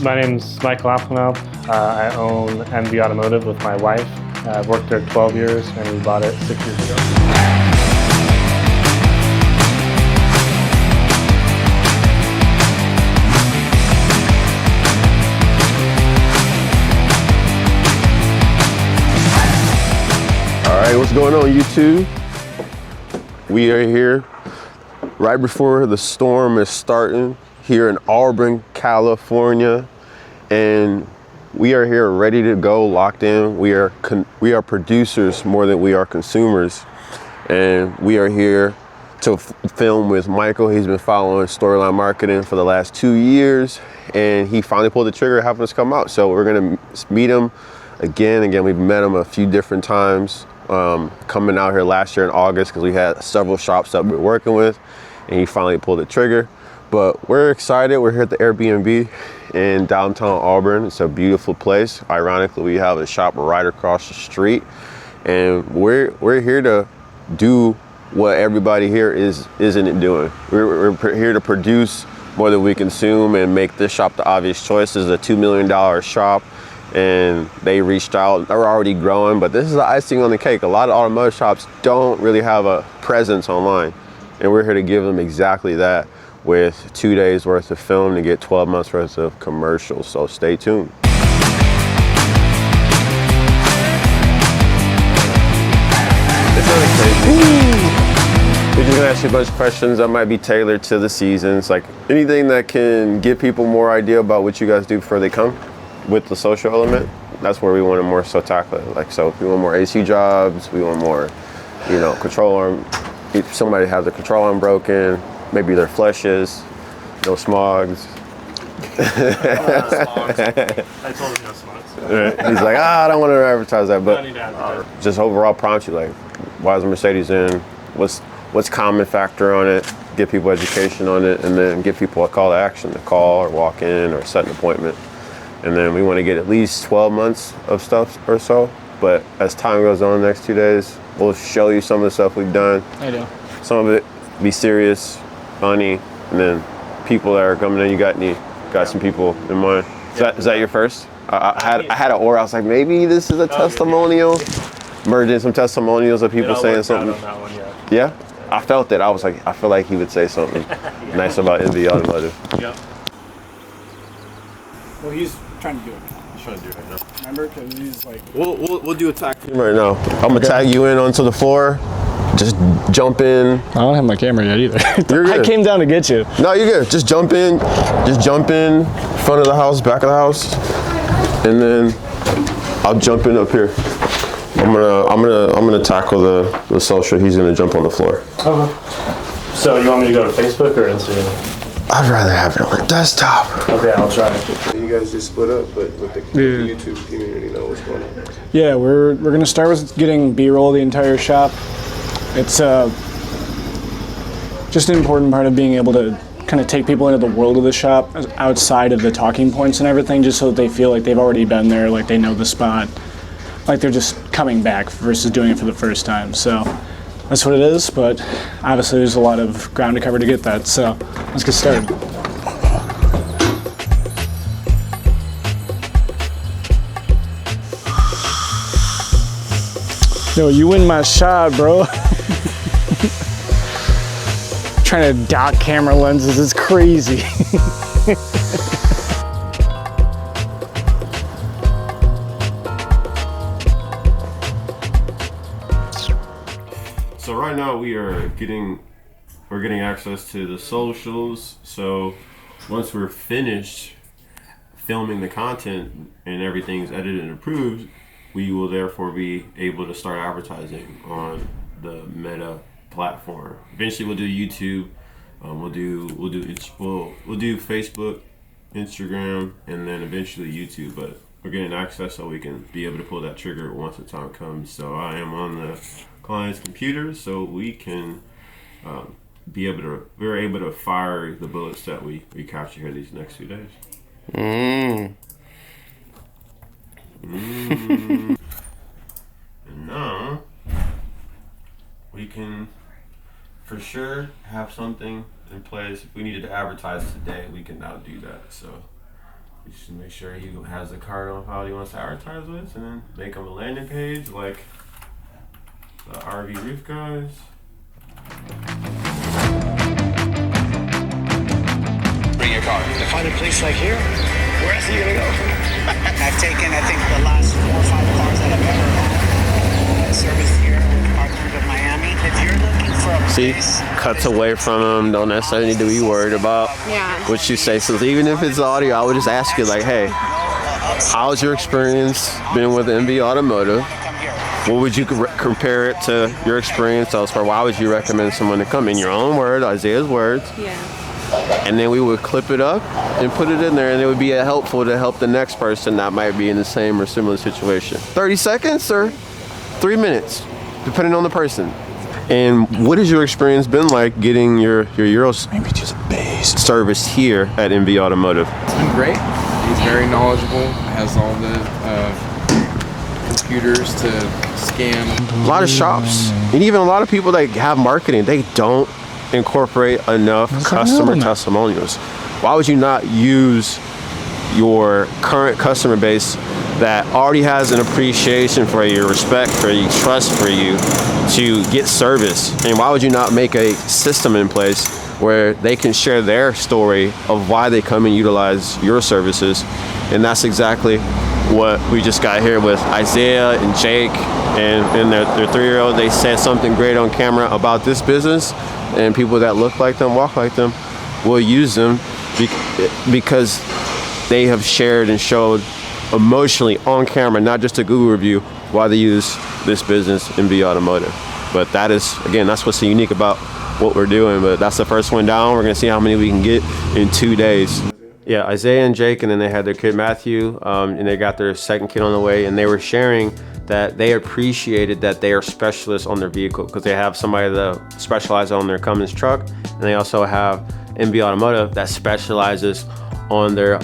My name's Michael Apfelnaub. I own MV Automotive with my wife. I've worked there 12 years and we bought it 6 years ago. All right, what's going on, YouTube? We are here right before the storm is starting here in Auburn, California, and we are here ready to go, locked in. We are producers more than we are consumers, and we are here to film with Michael. He's been following Storyline Marketing for the last 2 years, and he finally pulled the trigger having us come out. So we're gonna meet him again. We've met him a few different times. Coming out here last year in August because we had several shops that we're working with, and he finally pulled the trigger. But we're excited. We're here at the Airbnb in downtown Auburn. It's a beautiful place. Ironically, we have a shop right across the street, and we're here to do what everybody here isn't doing. We're here to produce more than we consume and make this shop the obvious choice. This is a $2 million shop, and they reached out. They're already growing, but this is the icing on the cake. A lot of automotive shops don't really have a presence online, and we're here to give them exactly that with 2 days worth of film to get 12 months worth of commercials. So stay tuned. It's really crazy. We're just gonna ask you a bunch of questions that might be tailored to the seasons, like anything that can give people more idea about what you guys do before they come. With the social element, that's where we want to more so tackle it. Like, so if we want more AC jobs, we want more, control arm. If somebody has the control arm broken, maybe their flushes, no smogs. I told him no smokes. Right. He's like, I don't want to advertise that, but I need to advertise. just overall prompt you, like, why is a Mercedes in? What's common factor on it? Give people education on it, and then give people a call to action to call or walk in or set an appointment. And then we want to get at least 12 months of stuff or so. But as time goes on, the next 2 days, we'll show you some of the stuff we've done. I do. Some of it be serious, funny, and then people that are coming in. You got some people in mind. Is that your first? I had an aura. I was like, maybe this is a testimonial. Merge in some testimonials of people saying something. On that one, yeah. Yeah, I felt it. I was like, I feel like he would say something nice about MV Automotive. Yep. Well, he's trying to do it. He's trying to do it right now. Remember? Because he's like... We'll do a tag team right now. I'm gonna tag you in onto the floor. Just jump in. I don't have my camera yet either. You're good. I came down to get you. No, you're good. Just jump in. Front of the house, back of the house, and then I'll jump in up here. I'm gonna tackle the social. He's gonna jump on the floor. Okay. So you want me to go to Facebook or Instagram? I'd rather have it on the desktop. Okay, I'll try. You guys just split up, but with the YouTube community know what's going on. Yeah, we're gonna start with getting B-roll of the entire shop. It's just an important part of being able to kind of take people into the world of the shop outside of the talking points and everything, just so that they feel like they've already been there, like they know the spot, like they're just coming back versus doing it for the first time. So that's what it is, but obviously there's a lot of ground to cover to get that, so let's get started. Yo, you win my shot, bro. Trying to dock camera lenses is crazy. So right now we're getting access to the socials. So once we're finished filming the content and everything's edited and approved, we will therefore be able to start advertising on the Meta platform. Eventually we'll do YouTube, we'll do Facebook, Instagram, and then eventually YouTube, but we're getting access so we can be able to pull that trigger once the time comes. So I am on the client's computer, so we can we're able to fire the bullets that we capture here these next few days. And now we can for sure have something in place. If we needed to advertise today, we can now do that. So You should make sure he has a card on file he wants to advertise with, and then make him a landing page like the RV Roof guys. Bring your car. To find a place like here, where else are you gonna go? I've taken, I think, the last 4 or 5 cars that I've ever had serviced here with partners of Miami. If you're looking for a See, place, cuts away from him. Don't necessarily need to be worried about what you say. So even if it's audio, I would just ask you like, hey, how's your experience been with MV Automotive? come here. What would you compare it to your experience elsewhere? Why would you recommend someone to come? In your own word, Isaiah's words. Yeah. And then we would clip it up and put it in there, and it would be helpful to help the next person that might be in the same or similar situation. 30 seconds or 3 minutes, depending on the person. And what has your experience been like getting your Euros maybe just base service here at MV Automotive? It's been great. He's very knowledgeable, has all the computers to scan. A lot of shops, and even a lot of people that have marketing, they don't incorporate enough customer testimonials. Why would you not use your current customer base that already has an appreciation for you, respect for you, trust for you to get service? And why would you not make a system in place where they can share their story of why they come and utilize your services? And that's exactly what we just got here with Isaiah and Jake and their 3-year-old. They said something great on camera about this business, and people that look like them, walk like them, will use them because they have shared and showed emotionally on camera, not just a Google review, why they use this business, MV Automotive. But that is, again, that's what's so unique about what we're doing. But that's the first one down. We're gonna see how many we can get in 2 days. Yeah, Isaiah and Jake, and then they had their kid Matthew, and they got their second kid on the way, and they were sharing that they appreciated that they are specialists on their vehicle because they have somebody that specializes on their Cummins truck, and they also have MV Automotive that specializes on their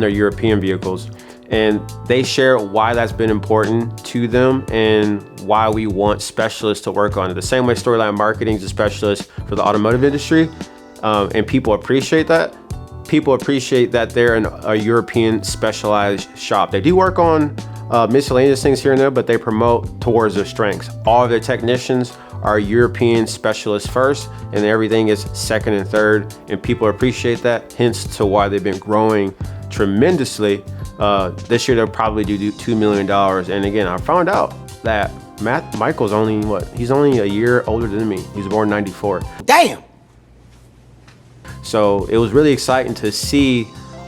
European vehicles. And they share why that's been important to them and why we want specialists to work on it. The same way Storyline Marketing is a specialist for the automotive industry, and people appreciate that. People appreciate that they're a European specialized shop. They do work on miscellaneous things here and there, but they promote towards their strengths. All of their technicians are European specialists first, and everything is second and third, and people appreciate that, hence to why they've been growing tremendously. This year they'll probably do $2 million. And again, I found out that Michael's only, he's only a year older than me. He's born '94. Damn! So it was really exciting to see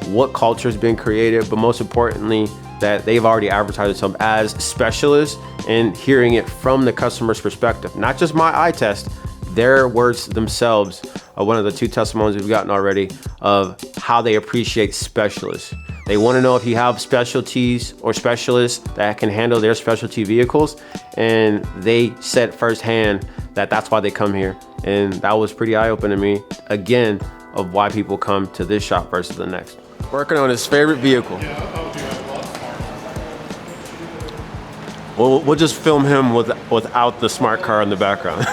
what culture has been created, but most importantly, that they've already advertised themselves as specialists, and hearing it from the customer's perspective, not just my eye test, their words themselves are one of the 2 testimonies we've gotten already of how they appreciate specialists. They want to know if you have specialties or specialists that can handle their specialty vehicles, and they said firsthand that that's why they come here. And that was pretty eye-opening to me, again, of why people come to this shop versus the next. Working on his favorite vehicle. We'll just film him without the smart car in the background.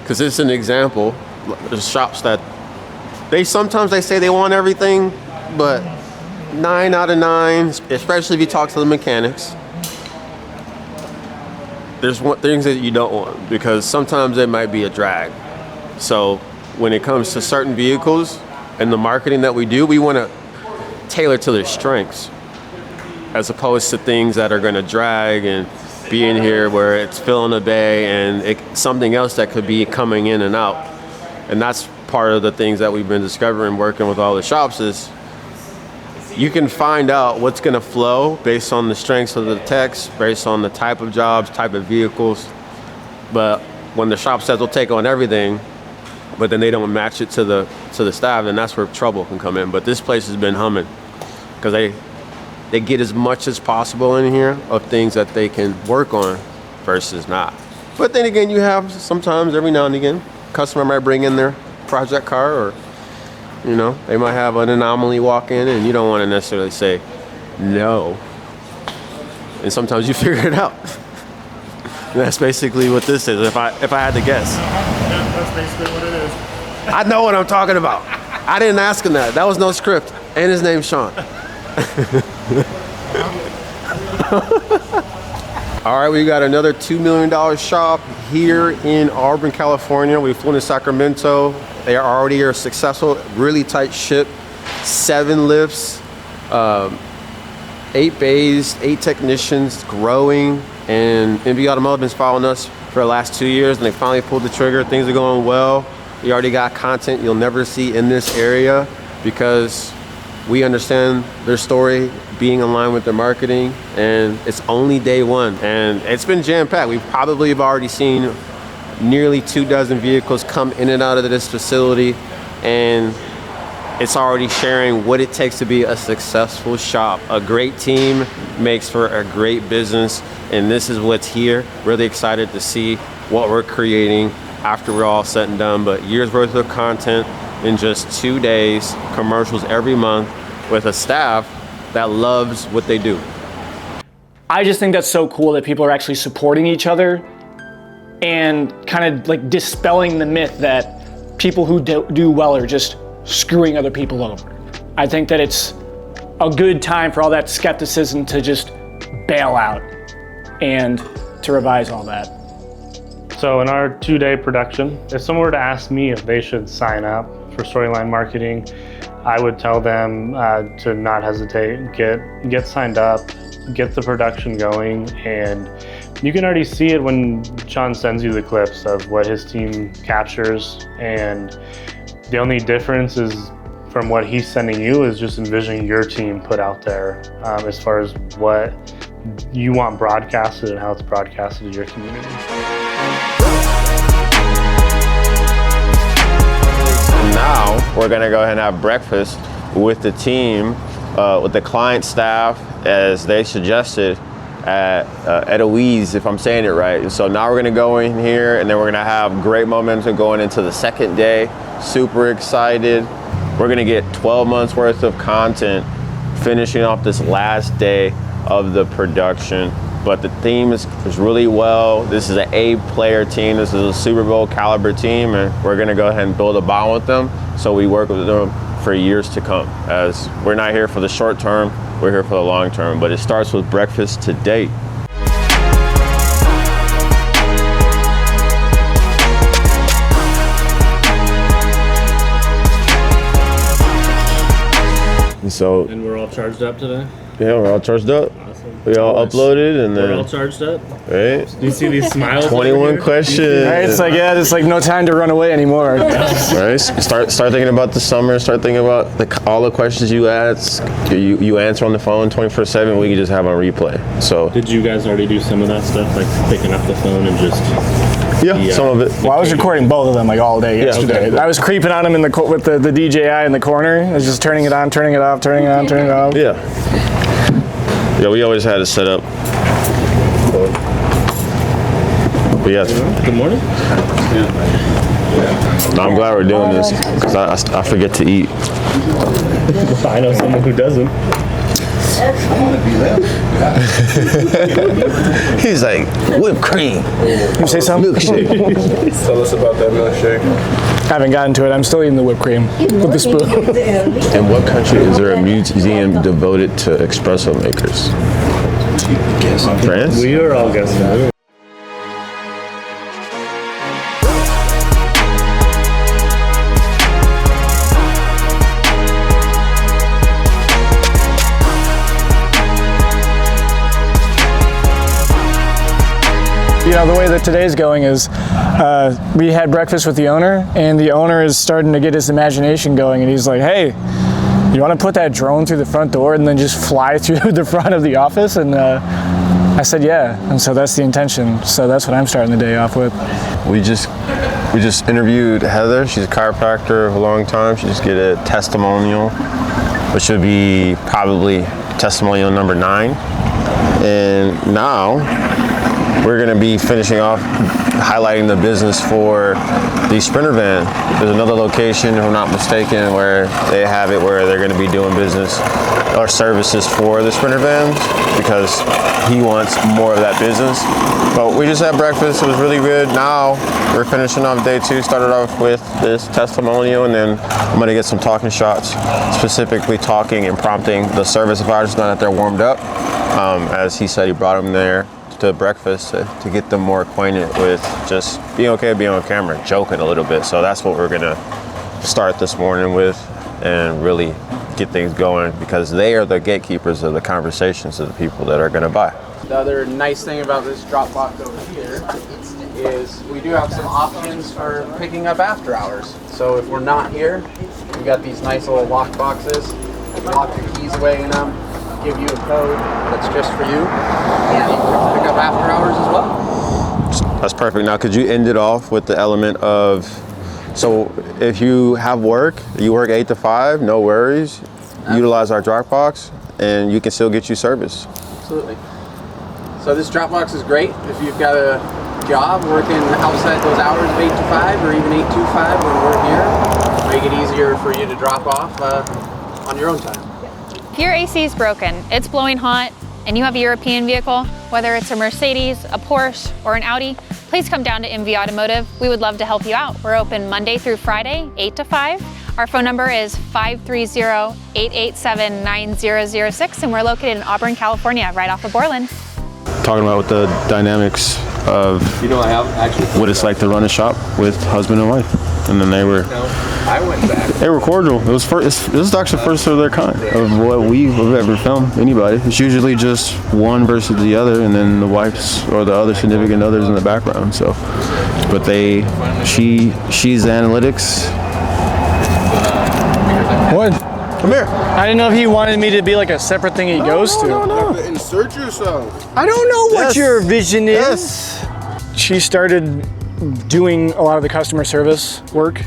Because it's an example. There's shops that sometimes they say they want everything, but 9 out of 9, especially if you talk to the mechanics, there's things that you don't want because sometimes it might be a drag. So when it comes to certain vehicles and the marketing that we do, we want to tailor to their strengths, as opposed to things that are going to drag and be in here where it's filling a bay and something else that could be coming in and out. And that's part of the things that we've been discovering working with all the shops is you can find out what's going to flow based on the strengths of the techs, based on the type of jobs, type of vehicles. But when the shop says they'll take on everything, but then they don't match it to the staff, then that's where trouble can come in. But this place has been humming because they get as much as possible in here of things that they can work on versus not. But then again, you have sometimes every now and again, customer might bring in their project car, or they might have an anomaly walk in and you don't want to necessarily say no. And sometimes you figure it out. And that's basically what this is, if I had to guess. Yeah, that's basically what it is. I know what I'm talking about. I didn't ask him that. That was no script. And his name's Sean. All right, we got another $2 million shop here in Auburn, California. We flew to Sacramento. They are already a successful, really tight ship. 7 lifts, 8 bays, 8 technicians, growing. And MV Automotive has been following us for the last 2 years, and they finally pulled the trigger. Things are going well. We already got content you'll never see in this area because we understand their story, being in line with their marketing, and it's only day one. And it's been jam-packed. We probably have already seen nearly 24 vehicles come in and out of this facility, and it's already sharing what it takes to be a successful shop. A great team makes for a great business, and this is what's here. Really excited to see what we're creating after we're all said and done, but years worth of content in just 2 days, commercials every month with a staff that loves what they do. I just think that's so cool that people are actually supporting each other and kind of like dispelling the myth that people who do well are just screwing other people over. I think that it's a good time for all that skepticism to just bail out and to revise all that. So in our 2-day production, if someone were to ask me if they should sign up for storyline marketing, I would tell them to not hesitate, get signed up, get the production going, and you can already see it when Sean sends you the clips of what his team captures, and the only difference is from what he's sending you is just envisioning your team put out there as far as what you want broadcasted and how it's broadcasted to your community. Now we're gonna go ahead and have breakfast with the team, with the client staff, as they suggested at Eloise, if I'm saying it right. And so now we're gonna go in here, and then we're gonna have great momentum going into the second day. Super excited. We're gonna get 12 months worth of content finishing off this last day of the production. But the theme is really well. This is an A-player team. This is a Super Bowl caliber team, and we're gonna go ahead and build a bond with them so we work with them for years to come. As we're not here for the short term, we're here for the long term. But it starts with breakfast today. And we're all charged up today? Yeah, we're all charged up. Awesome. We all uploaded, and then We're all charged up? right. Do you see these smiles? 21 questions. Right? It's like, yeah, it's like no time to run away anymore. Right. Start thinking about the summer. Start thinking about all the questions you ask. You answer on the phone 24/7. We can just have on replay. So Did you guys already do some of that stuff, like picking up the phone and just... yeah, some of it. Well, I was recording both of them like all day yesterday. okay. I was creeping on them in with the DJI in the corner. I was just turning it on, turning it off, turning it on, turning it off. Yeah. Yeah, we always had it set up. But yeah, Good morning. I'm glad we're doing this because I forget to eat. I know someone who doesn't. He's like, whipped cream. You say something? Milkshake. Tell us about that milkshake. I haven't gotten to it. I'm still eating the whipped cream with the spoon. In what country is there a museum devoted to espresso makers? France? We are all guessing. You know, the way that today's going is we had breakfast with the owner, and the owner is starting to get his imagination going, and he's like, hey, you want to put that drone through the front door and then just fly through the front of the office? And I said, yeah. And so that's the intention. So that's what I'm starting the day off with. We just interviewed Heather. She's a chiropractor for a long time. She just get a testimonial, which should be probably testimonial number 9. And now we're gonna be finishing off highlighting the business for the Sprinter van. There's another location, if I'm not mistaken, where they have it where they're gonna be doing business or services for the Sprinter vans because he wants more of that business. But we just had breakfast, it was really good. Now we're finishing off day 2, started off with this testimonial, and then I'm gonna get some talking shots, specifically talking and prompting the service advisors now that they're warmed up. As he said, he brought them there to breakfast to get them more acquainted with just being okay being on camera, joking a little bit. So that's what we're gonna start this morning with and really get things going because they are the gatekeepers of the conversations of the people that are gonna buy. The other nice thing about this drop box over here is we do have some options for picking up after hours. So if we're not here, we got these nice little lock boxes. You lock your keys away in them, give you a code that's just for you. And you can pick up after hours as well. That's perfect. Now, could you end it off with the element of, so if you have work, you work 8 to 5, no worries, utilize our drop box and you can still get you service. Absolutely. So this drop box is great if you've got a job working outside those hours of 8 to 5 or even 8 to 5 when we're here. Make it easier for you to drop off on your own time. If your AC is broken, it's blowing hot, and you have a European vehicle, whether it's a Mercedes, a Porsche, or an Audi, please come down to MV Automotive. We would love to help you out. We're open Monday through Friday, 8 to 5. Our phone number is 530-887-9006, and we're located in Auburn, California, right off of Borland. Talking about the dynamics of what it's like to run a shop with husband and wife. And then they were cordial. It was this is actually first of their kind of what we've ever filmed anybody. It's usually just one versus the other, and then the wife's or the other significant others in the background. So, but she's analytics. What? Come here. I didn't know if he wanted me to be like a separate thing he goes to. No. Insert yourself. I don't know what Yes. your vision is. Yes. She started doing a lot of the customer service work,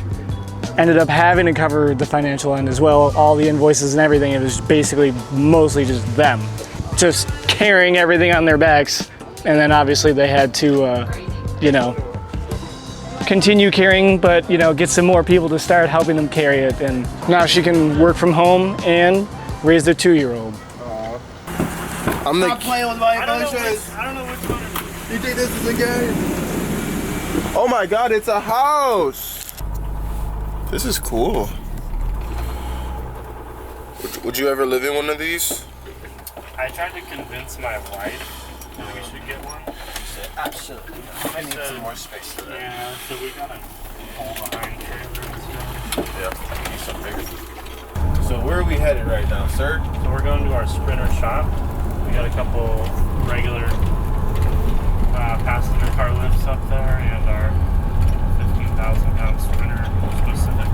ended up having to cover the financial end as well, all the invoices and everything. It was basically mostly just them, just carrying everything on their backs. And then obviously they had to, continue carrying, but get some more people to start helping them carry it. And now she can work from home and raise their 2-year-old. Stop playing with my emotions. I don't know which one. You think this is a game? Oh my God, it's a house. This is cool. Would you ever live in one of these? I tried to convince my wife that we should get one. Absolutely. I need some more space for that. Yeah, so we got a whole behind trailer and stuff. Yeah, I need something bigger. So where are we headed right now, sir? So we're going to our Sprinter shop. We got a couple regular passenger car lifts up there and our 15,000-pound Sprinter specific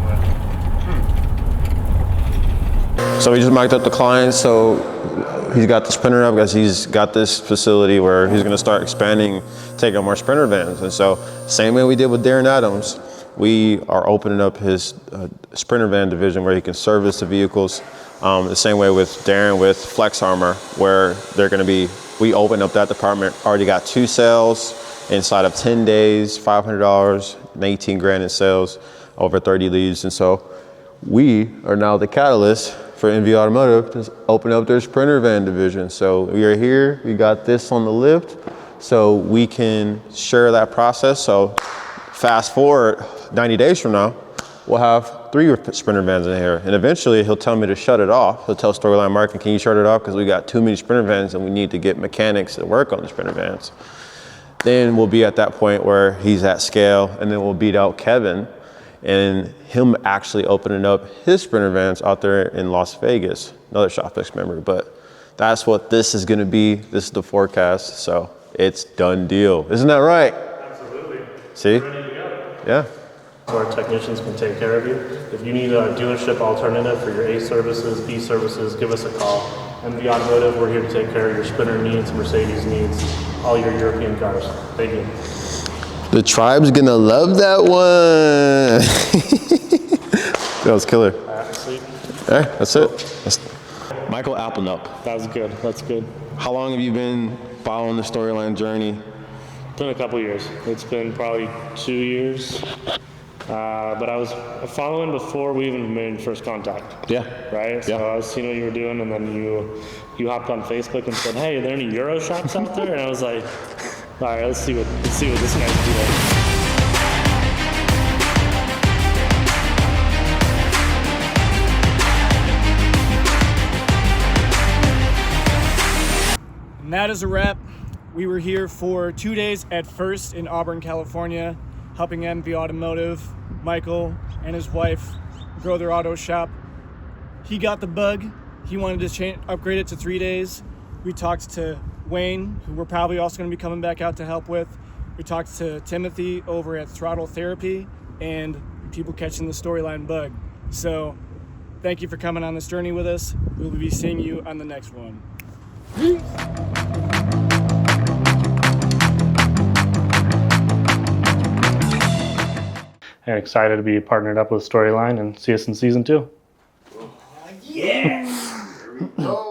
lift. So we just mic'd up the client. So he's got the Sprinter up because he's got this facility where he's going to start expanding, taking more Sprinter vans. And so same way we did with Darren Adams, we are opening up his Sprinter van division where he can service the vehicles. The same way with Darren with Flex Armor, where they're going to be, we opened up that department, already got 2 sales inside of 10 days, $500, 18 grand in sales, over 30 leads. And so we are now the catalyst for MV Automotive to open up their Sprinter van division. So we are here, we got this on the lift, so we can share that process. So fast forward 90 days from now, we'll have 3 Sprinter vans in here. And eventually he'll tell me to shut it off. He'll tell Storyline Marketing, can you shut it off? Because we got too many Sprinter vans and we need to get mechanics to work on the Sprinter vans. Then we'll be at that point where he's at scale, and then we'll beat out Kevin and him actually opening up his Sprinter vans out there in Las Vegas, another ShopFix member. But that's what this is gonna be. This is the forecast, so it's done deal. Isn't that right? Absolutely. See? We're ready to go. Yeah. So our technicians can take care of you. If you need a dealership alternative for your A services, B services, give us a call. MV Automotive, we're here to take care of your Sprinter needs, Mercedes needs, all your European cars. Thank you. The tribe's gonna love that one. That was killer. Sweet. All right, that's it. Michael Applenup. That was good. That's good. How long have you been following the Storyline journey? It's been a couple years. It's been probably 2 years. But I was following before we even made first contact. Yeah. Right? So Yeah. I was seeing what you were doing, and then you hopped on Facebook and said, hey, are there any Euro shops out there? And I was like, all right, let's see what this guy's doing. And that is a wrap. We were here for 2 days at first in Auburn, California, helping MV Automotive, Michael and his wife grow their auto shop. He got the bug. He wanted to upgrade it to 3 days. We talked to Wayne, who we're probably also going to be coming back out to help with. We talked to Timothy over at Throttle Therapy and people catching the Storyline bug. So thank you for coming on this journey with us. We'll be seeing you on the next one. And excited to be partnered up with Storyline and see us in season 2. Yeah! Here we go.